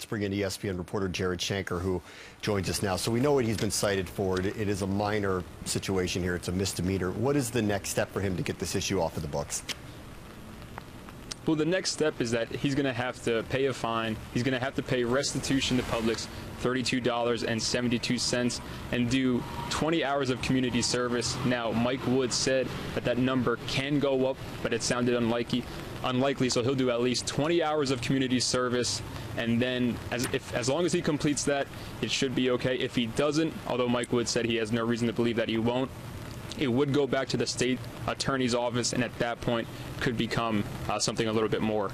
bring in ESPN reporter Jared Shanker, who joins us now. So we know what he's been cited for. It is a minor situation here. It's a misdemeanor. What is the next step for him to get this issue off of the books? Well, the next step is that he's going to have to pay a fine. He's going to have to pay restitution to Publix, $32.72, and do 20 hours of community service. Now, Mike Wood said that that number can go up, but it sounded unlikely, so he'll do at least 20 hours of community service, and then as long as he completes that, it should be okay. If he doesn't, although Mike Wood said he has no reason to believe that he won't, it would go back to the state attorney's office, and at that point could become something a little bit more.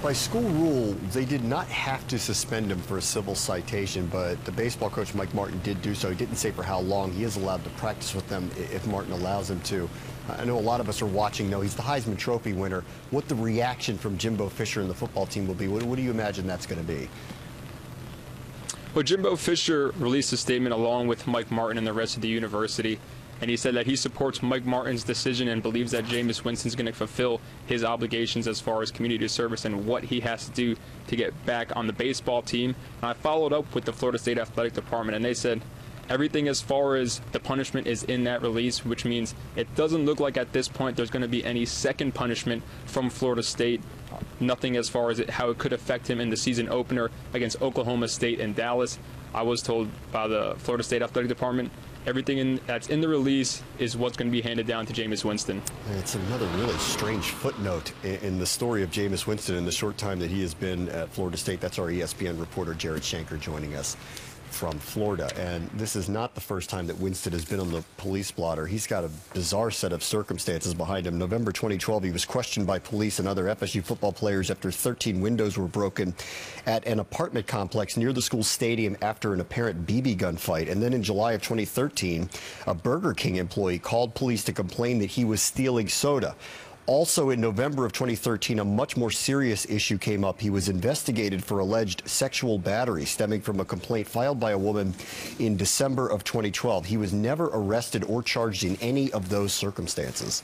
By school rule, they did not have to suspend him for a civil citation, but the baseball coach, Mike Martin, did do so. He didn't say for how long. He is allowed to practice with them if Martin allows him to. I know a lot of us are watching, though. He's the Heisman Trophy winner. What the reaction from Jimbo Fisher and the football team will be, what do you imagine that's going to be? Well, Jimbo Fisher released a statement along with Mike Martin and the rest of the university, and he said that he supports Mike Martin's decision and believes that Jameis Winston's going to fulfill his obligations as far as community service and what he has to do to get back on the baseball team. And I followed up with the Florida State Athletic Department, and they said everything as far as the punishment is in that release, which means it doesn't look like at this point there's going to be any second punishment from Florida State. Nothing as far as how it could affect him in the season opener against Oklahoma State and Dallas. I was told by the Florida State Athletic Department everything that's in the release is what's going to be handed down to Jameis Winston. It's another really strange footnote in the story of Jameis Winston in the short time that he has been at Florida State. That's our ESPN reporter Jared Shanker joining us from Florida. And this is not the first time that Winston has been on the police blotter. He's got a bizarre set of circumstances behind him. November 2012, he was questioned by police and other FSU football players after 13 windows were broken at an apartment complex near the school stadium after an apparent BB gun fight. And then in July of 2013, a Burger King employee called police to complain that he was stealing soda. Also in November of 2013, a much more serious issue came up. He was investigated for alleged sexual battery stemming from a complaint filed by a woman in December of 2012. He was never arrested or charged in any of those circumstances.